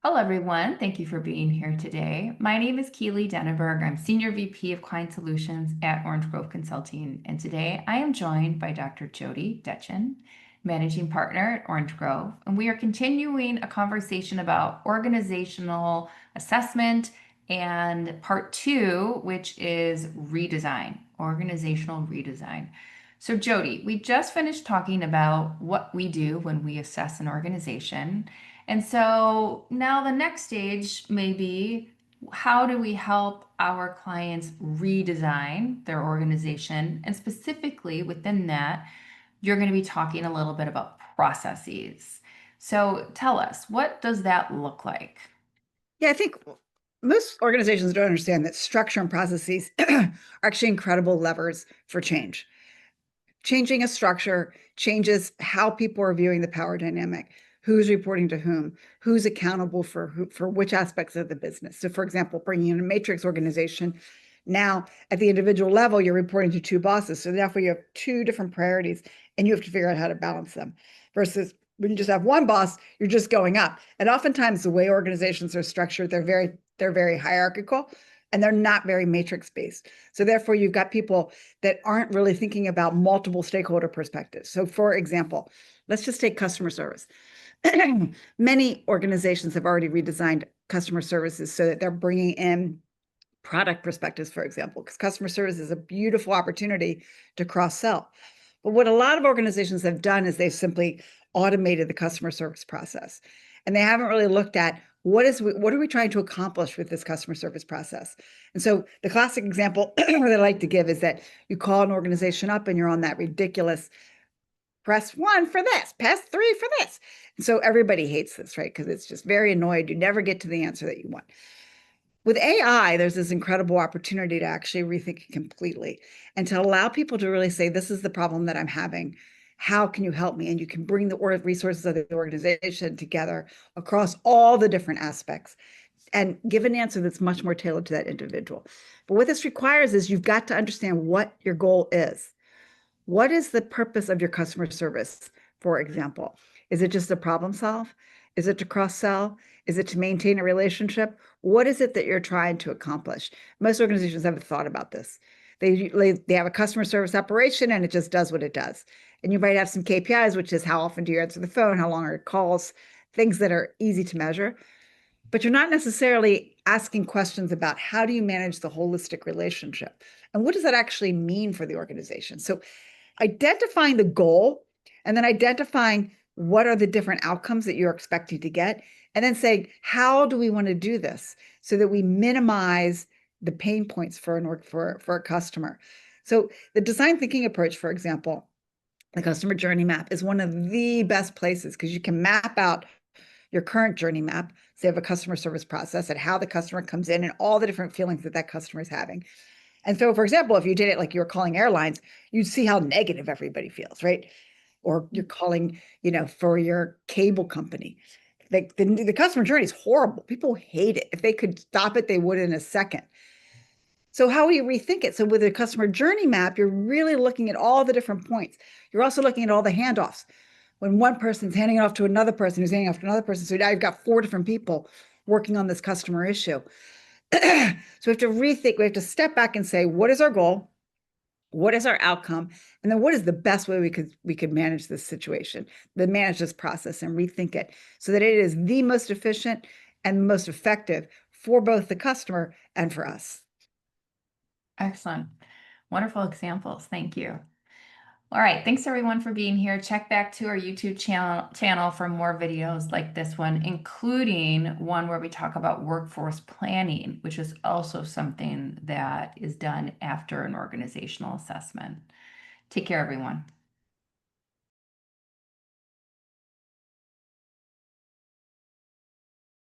Hello, everyone. Thank you for being here today. My name is Keely Denneberg. I'm Senior VP of Client Solutions at Orange Grove Consulting. And today I am joined by Dr. Jodi Detjen, Managing Partner at Orange Grove. And we are continuing a conversation about organizational assessment and part two, which is redesign, organizational redesign. So, Jodi, we just finished talking about what we do when we assess an organization. And so now the next stage may be how do we help our clients redesign their organization? And specifically within that, you're going to be talking a little bit about processes. So tell us, what does that look like? Yeah, I think most organizations don't understand that structure and processes are actually incredible levers for change. Changing a structure changes how people are viewing the power dynamic, who's reporting to whom, who's accountable for which aspects of the business. So, for example, bringing in a matrix organization, now at the individual level, you're reporting to two bosses. So therefore, you have two different priorities, and you have to figure out how to balance them. Versus when you just have one boss, you're just going up. And oftentimes, the way organizations are structured, they're very hierarchical, and they're not very matrix based. So therefore, you've got people that aren't really thinking about multiple stakeholder perspectives. So, for example, let's just take customer service. Many organizations have already redesigned customer services so that they're bringing in product perspectives, for example, because customer service is a beautiful opportunity to cross sell. But what a lot of organizations have done is they've simply automated the customer service process. And they haven't really looked at what are we trying to accomplish with this customer service process. And so the classic example that I like to give is that you call an organization up and you're on that ridiculous press one for this, press three for this. And so everybody hates this, right? Because it's just very annoyed. You never get to the answer that you want. With AI, there's this incredible opportunity to actually rethink it completely and to allow people to really say, this is the problem that I'm having. How can you help me? And you can bring the resources of the organization together across all the different aspects and give an answer that's much more tailored to that individual. But what this requires is you've got to understand what your goal is. What is the purpose of your customer service, for example? Is it just to problem solve? Is it to cross sell? Is it to maintain a relationship? What is it that you're trying to accomplish? Most organizations haven't thought about this. They have a customer service operation and it just does what it does. And you might have some KPIs, which is how often do you answer the phone? How long are calls? Things that are easy to measure. But you're not necessarily asking questions about how do you manage the holistic relationship? And what does that actually mean for the organization? So identifying the goal and then identifying what are the different outcomes that you're expecting to get, and then saying, how do we want to do this so that we minimize the pain points for a customer? So the design thinking approach, for example, the customer journey map is one of the best places because you can map out your current journey map, say of a customer service process and how the customer comes in and all the different feelings that that customer is having. And so, for example, if you did it like you were calling airlines, you'd see how negative everybody feels, right? Or you're calling, for your cable company. Like the customer journey is horrible. People hate it. If they could stop it, they would in a second. So how do you rethink it? So with a customer journey map, you're really looking at all the different points. You're also looking at all the handoffs. When one person's handing it off to another person who's handing off to another person. So now you've got four different people working on this customer issue. So we have to rethink, we have to step back and say, what is our goal? What is our outcome? And then what is the best way we could manage this situation, manage this process and rethink it so that it is the most efficient and most effective for both the customer and for us. Excellent. Wonderful examples. Thank you. All right. Thanks everyone for being here. Check back to our YouTube channel for more videos like this one, including one where we talk about workforce planning, which is also something that is done after an organizational assessment. Take care, everyone.